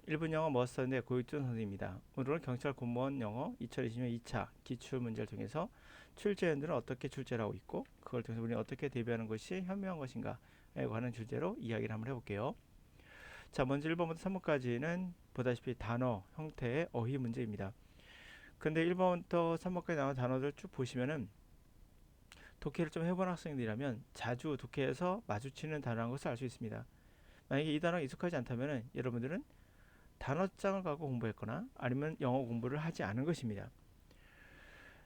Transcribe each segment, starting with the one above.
1분 영어 머스터인데 고익준 선생님입니다. 오늘은 경찰 공무원 영어 2020년 2차 기출 문제를 통해서 출제연들은 어떻게 출제를 하고 있고 그걸 통해서 우리는 어떻게 대비하는 것이 현명한 것인가에 관한 주제로 이야기를 한번 해볼게요. 자, 먼저 1번부터 3번까지는 보다시피 단어 형태의 어휘 문제입니다. 근데 1번부터 3번까지 나온 단어들 쭉 보시면은 독해를 좀 해본 학생들이라면 자주 독해에서 마주치는 단어라는 것을 알 수 있습니다. 만약에 이 단어가 익숙하지 않다면은 여러분들은 단어장을 갖고 공부했거나 아니면 영어 공부를 하지 않은 것입니다.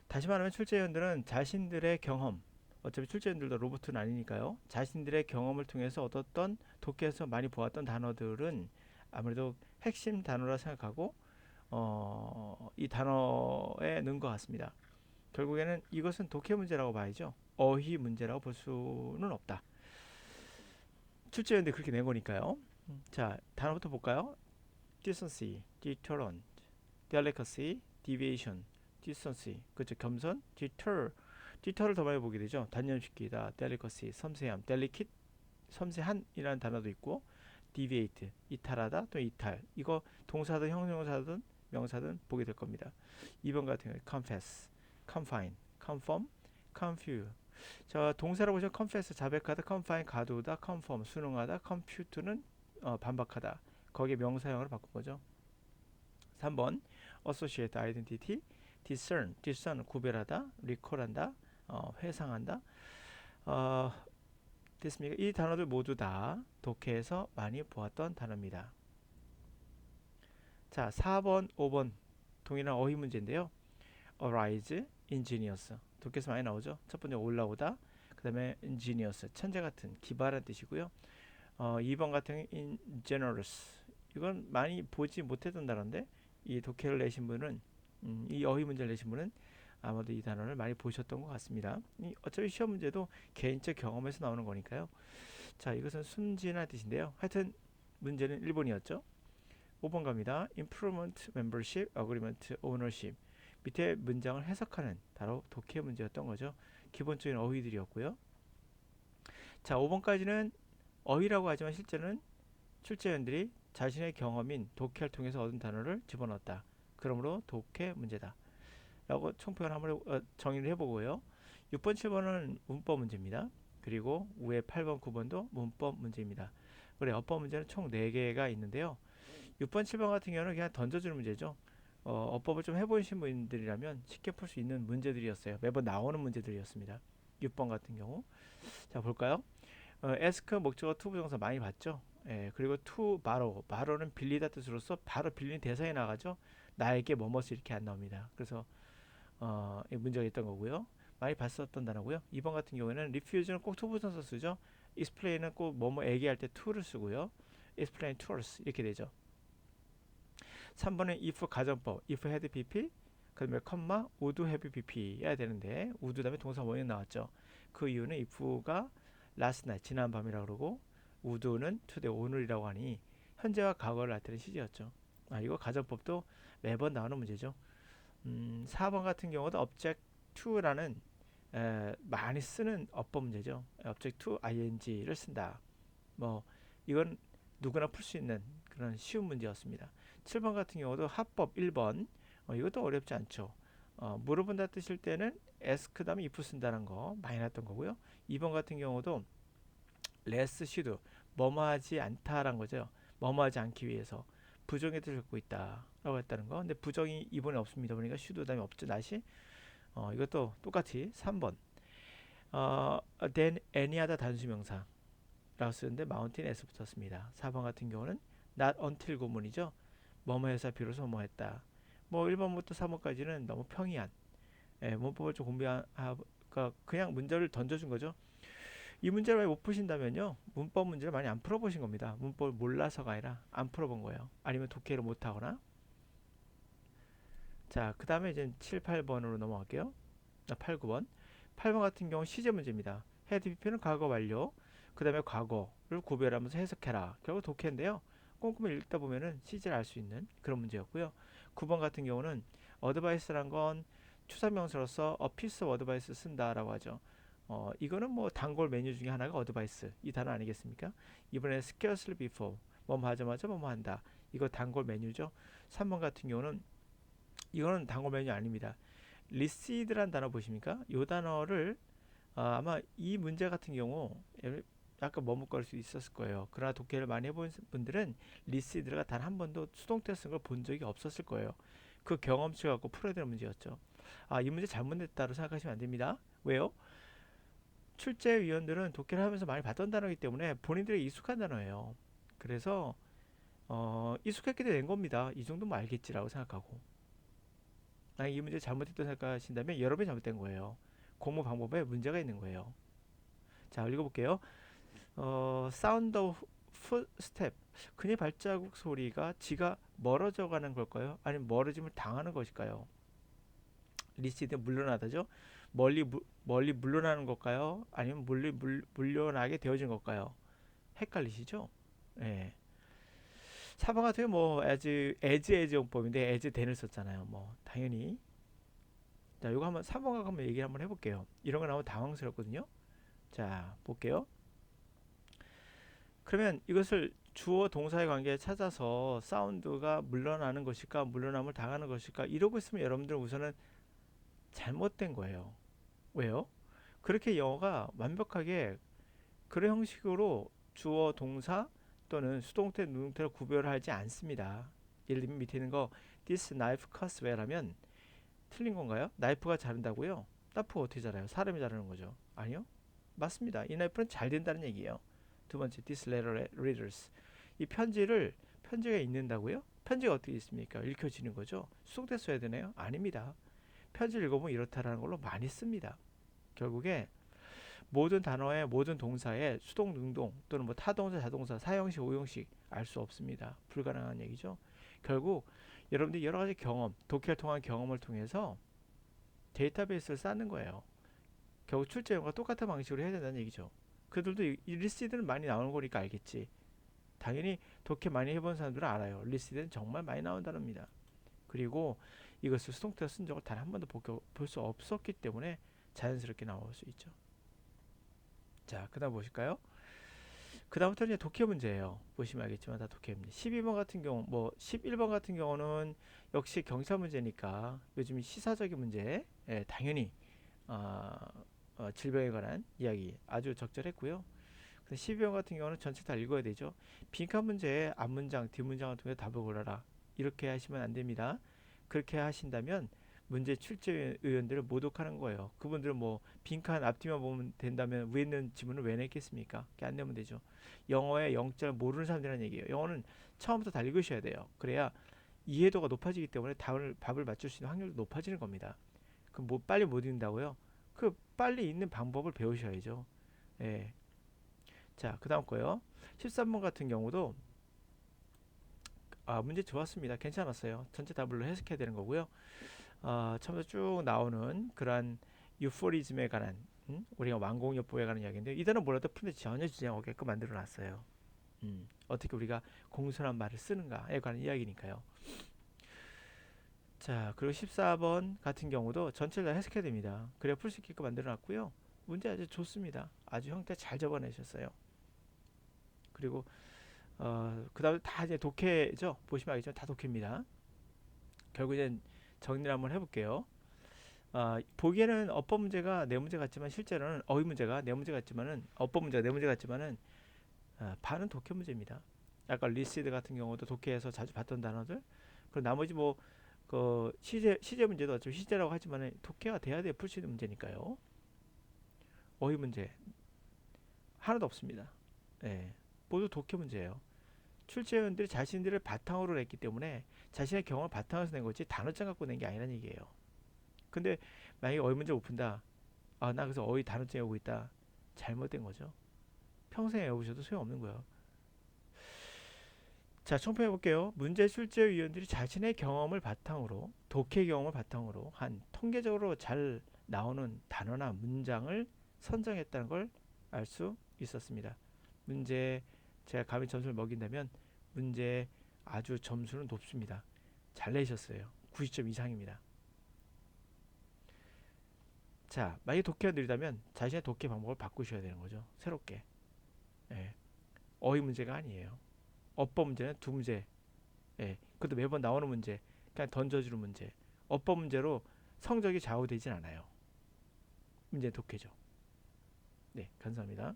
다시 말하면 출제위원들은 자신들의 경험, 어차피 출제위원들도 로봇은 아니니까요. 자신들의 경험을 통해서 얻었던 독해에서 많이 보았던 단어들은 아무래도 핵심 단어라 생각하고 이 단어에 넣은 것 같습니다. 결국에는 이것은 독해 문제라고 봐야죠. 어휘 문제라고 볼 수는 없다. 출제위원들이 그렇게 낸 거니까요. 자, 단어부터 볼까요? decency, deterrent, delicacy, deviation, decency, 그렇죠. 겸손, deter를 더 많이 보게 되죠. 단념시키다, delicacy, 섬세함, delicate, 섬세한이라는 단어도 있고, deviate, 이탈하다, 또 이탈. 이거 동사든 형용사든 명사든 보게 될 겁니다. 2번 같은 경우 confess, confine, conform, confuse. 자, 동사로 보시면 confess, 자백하다, confine, 가두다, conform, 순응하다, compute는 반박하다. 거기에 명사형으로 바꾼 거죠. 3번 associate identity, discern 구별하다, recall한다, 회상한다. 어, 됐습니까? 이 단어들 모두 다 독해에서 많이 보았던 단어입니다. 자, 4번, 5번 동일한 어휘 문제인데요. arise, ingenious 독해에서 많이 나오죠. 첫 번째 올라오다, 그 다음에 ingenious 천재 같은, 기발한 뜻이고요. 2번 같은 경우 ingenuous 이건 많이 보지 못했던 단어인데 이 독해를 내신 분은 이 어휘 문제를 내신 분은 아마도 이 단어를 많이 보셨던 것 같습니다. 어차피 시험 문제도 개인적 경험에서 나오는 거니까요. 자, 이것은 순진한 뜻인데요. 하여튼 문제는 1번이었죠. 5번 갑니다. Improvement, Membership, Agreement, Ownership. 밑에 문장을 해석하는 바로 독해 문제였던 거죠. 기본적인 어휘들이었고요. 자, 5번까지는 어휘라고 하지만 실제는 출제위원들이 자신의 경험인 독해를 통해서 얻은 단어를 집어넣었다. 그러므로 독해 문제다. 라고 총평을 한번 정의를 해보고요. 6번, 7번은 문법 문제입니다. 그리고 위에 8번, 9번도 문법 문제입니다. 그래, 어법 문제는 총 4개가 있는데요. 6번, 7번 같은 경우는 그냥 던져주는 문제죠. 어법을 좀 해보신 분들이라면 쉽게 풀 수 있는 문제들이었어요. 매번 나오는 문제들이었습니다. 6번 같은 경우. 자, 볼까요? ask 목적어 to 부정사 많이 봤죠. 예, 그리고 to borrow는 빌리다 뜻으로서 바로 빌리는 대상이 나가죠. 나에게 뭐뭐스 이렇게 안 나옵니다. 그래서 문제가 있던 거고요. 많이 봤었던 단어고요. 2번 같은 경우에는 refuse는 꼭 to 부정사 쓰죠. explain은 꼭 뭐뭐 얘기할 때 to를 쓰고요. explain to us 이렇게 되죠. 3번은 if 가정법 if had pp 그 다음에 컴마 would have pp 해야 되는데 would 다음에 동사 원형 나왔죠. 그 이유는 if가 last night 지난 밤이라고 그러고 would는 today 오늘이라고 하니 현재와 과거를 나타내는 시제였죠. 이거 가정법도 매번 나오는 문제죠. 4번 같은 경우도 object to라는 많이 쓰는 어법 문제죠. object to ing를 쓴다. 뭐 이건 누구나 풀 수 있는 그런 쉬운 문제였습니다. 7번 같은 경우도 합법 1번 이것도 어렵지 않죠. 물어본다 뜻일 때는 ask 다음에 if 쓴다는 거 많이 났던 거고요. 2번 같은 경우도 less should 뭐뭐 하지 않다라는 거죠. 뭐뭐 하지 않기 위해서 부정의 뜻을 갖고 있다라고 했다는 거. 근데 부정이 이번에 없습니다. 그러니까 should 다음에 없죠. 다시 이것도 똑같이 3번 then any other 단수명사 라고 쓰는데 마운틴 S 붙었습니다. 4번 같은 경우는 not until 구문이죠. 뭐뭐 해서 비로소 뭐 했다. 뭐 1번부터 3번까지는 너무 평이한 문법을 좀 공부하니까 그냥 문제를 던져준 거죠. 이 문제를 못 푸신다면요. 문법 문제를 많이 안 풀어보신 겁니다. 문법을 몰라서가 아니라 안 풀어본 거예요. 아니면 독해를 못하거나. 자, 그 다음에 이제 7, 8번으로 넘어갈게요. 8, 9번. 8번 같은 경우 시제 문제입니다. had BP는 과거 완료. 그 다음에 과거를 구별하면서 해석해라. 결국 독해인데요. 꼼꼼히 읽다 보면은 시제를 알 수 있는 그런 문제였고요. 9번 같은 경우는 어드바이스란 건 추상명사로서 a piece of advice 쓴다라고 하죠. 이거는 뭐 단골 메뉴 중에 하나가 어드바이스 이 단어 아니겠습니까? 이번에 scarcely before 뭐뭐 하자마자 뭐뭐 한다. 이거 단골 메뉴죠. 3번 같은 경우는 이거는 단골 메뉴 아닙니다. 리시드란 단어 보십니까? 이 단어를 아마 이 문제 같은 경우 약간 머뭇거릴 수 있었을 거예요. 그러나 독해를 많이 해본 분들은 리시드가 단 한 번도 수동태 쓴 걸 본 적이 없었을 거예요. 그 경험치 갖고 풀어야 되는 문제였죠. 이 문제 잘못됐다고 생각하시면 안 됩니다. 왜요? 출제위원들은 독해를 하면서 많이 봤던 단어이기 때문에 본인들이 익숙한 단어예요. 그래서 익숙했기 때문에 낸 겁니다. 이 정도면 알겠지라고 생각하고. 만약 이 문제 잘못됐다고 생각하신다면 여러분이 잘못된 거예요. 공부 방법에 문제가 있는 거예요. 자, 읽어볼게요. 사운드 오브 풋스텝, 그의 발자국 소리가 지가 멀어져 가는 걸까요? 아니면 멀어짐을 당하는 것일까요? 리시드 물러나다죠. 멀리 물러나는 걸까요? 아니면 물러나게 되어진 걸까요? 헷갈리시죠? 예. 4번 같은 경우 뭐 as 용법인데 as then을 썼잖아요. 뭐 당연히. 자, 이거 한번 3번 한번 얘기를 한번 해볼게요. 이런 거 나오면 당황스럽거든요. 자, 볼게요. 그러면 이것을 주어 동사의 관계에 찾아서 사운드가 물러나는 것일까 물러남을 당하는 것일까 이러고 있으면 여러분들은 우선은 잘못된 거예요. 왜요? 그렇게 영어가 완벽하게 그런 형식으로 주어 동사 또는 수동태 누동태로 구별하지 않습니다. 예를 들면 밑에 있는 거 This knife cuts well 하면 틀린 건가요? 나이프가 자른다고요? 나이프가 어떻게 자라요? 사람이 자르는 거죠. 아니요? 맞습니다. 이 나이프는 잘 된다는 얘기예요. 두 번째, this letter readers. 이 편지가 읽는다고요? 편지가 어떻게 있습니까? 읽혀지는 거죠. 수동태 써야 되나요? 아닙니다. 편지를 읽어보면 이렇다라는 걸로 많이 씁니다. 결국에 모든 단어의 모든 동사의 수동, 능동 또는 뭐 타동사, 자동사, 사형식, 오형식 알 수 없습니다. 불가능한 얘기죠. 결국 여러분들이 여러 가지 경험, 독해를 통한 경험을 통해서 데이터베이스를 쌓는 거예요. 결국 출제형과 똑같은 방식으로 해야 된다는 얘기죠. 그들도 이 리시드는 많이 나오는 거니까 알겠지. 당연히 독해 많이 해본 사람들은 알아요. 리시드는 정말 많이 나온 단어입니다. 그리고 이것을 수동태로 쓴 적을 단 한 번도 볼 수 없었기 때문에 자연스럽게 나올 수 있죠. 자, 그 다음 보실까요? 그 다음부터는 이제 독해 문제예요. 보시면 알겠지만 다 독해입니다. 12번 같은 경우, 뭐 11번 같은 경우는 역시 경찰 문제니까 요즘 시사적인 문제, 당연히 질병에 관한 이야기 아주 적절했고요. 12번 같은 경우는 전체 다 읽어야 되죠. 빈칸 문제에 앞문장, 뒷문장을 통해 답을 고르라. 이렇게 하시면 안 됩니다. 그렇게 하신다면 문제 출제 의원들을 모독하는 거예요. 그분들은 뭐 빈칸 앞뒤만 보면 된다면 위에 있는 지문을 왜 냈겠습니까? 그렇게 안 내면 되죠. 영어의 영자를 모르는 사람들이라는 얘기예요. 영어는 처음부터 다 읽으셔야 돼요. 그래야 이해도가 높아지기 때문에 답을 맞출 수 있는 확률도 높아지는 겁니다. 그럼 뭐 빨리 못 읽는다고요? 그 빨리 읽는 방법을 배우셔야죠. 예. 자, 그 다음 거요. 13번 같은 경우도 문제 좋았습니다. 괜찮았어요. 전체 답을 해석해야 되는 거고요. 처음부터 쭉 나오는 그러한 유포리즘에 관한 우리가 완공요법에 관한 이야기인데 이 단어 몰라도 풀는데 전혀 지장 없게끔 만들어 놨어요. 어떻게 우리가 공손한 말을 쓰는가에 관한 이야기니까요. 자, 그리고 14번 같은 경우도 전체를 다 해석해야 됩니다. 그래야 풀 수 있게끔 만들어 놨고요. 문제 아주 좋습니다. 아주 형태 잘 적어내셨어요. 그리고 그 다음에 다 이제 독해죠. 보시면 알겠지만 다 독해입니다. 결국 이제 정리를 한번 해볼게요. 보기에는 어법 문제가 네 문제 같지만 실제로는 어휘 문제가 네 문제 같지만은 어법 문제가 네 문제 같지만은 반은 독해 문제입니다. 약간 리시드 같은 경우도 독해에서 자주 봤던 단어들. 그리고 나머지 뭐 그 시제 문제도 어차피 시제라고 하지만 독해가 돼야 돼 풀 수 있는 문제니까요. 어휘 문제 하나도 없습니다. 예, 모두 독해 문제예요. 출제위원들이 자신들을 바탕으로 냈기 때문에 자신의 경험을 바탕으로 낸 거지 단어장 갖고 낸 게 아니라는 얘기예요. 근데 만약에 어휘 문제 못 푼다. 나 그래서 어휘 단어장 외우고 있다. 잘못된 거죠. 평생 외우셔도 소용없는 거예요. 자, 총평해 볼게요. 문제 출제위원들이 자신의 경험을 바탕으로 독해 경험을 바탕으로 한 통계적으로 잘 나오는 단어나 문장을 선정했다는 걸 알 수 있었습니다. 문제 제가 감히 점수를 먹인다면 문제 아주 점수는 높습니다. 잘 내셨어요. 90점 이상입니다. 자, 만약에 독해가 느리다면 자신의 독해 방법을 바꾸셔야 되는 거죠. 새롭게. 예. 어휘 문제가 아니에요. 어법 문제는 두 문제 예, 그것도 매번 나오는 문제, 그냥 던져주는 문제. 어법 문제로 성적이 좌우되진 않아요. 문제 독해죠. 네, 감사합니다.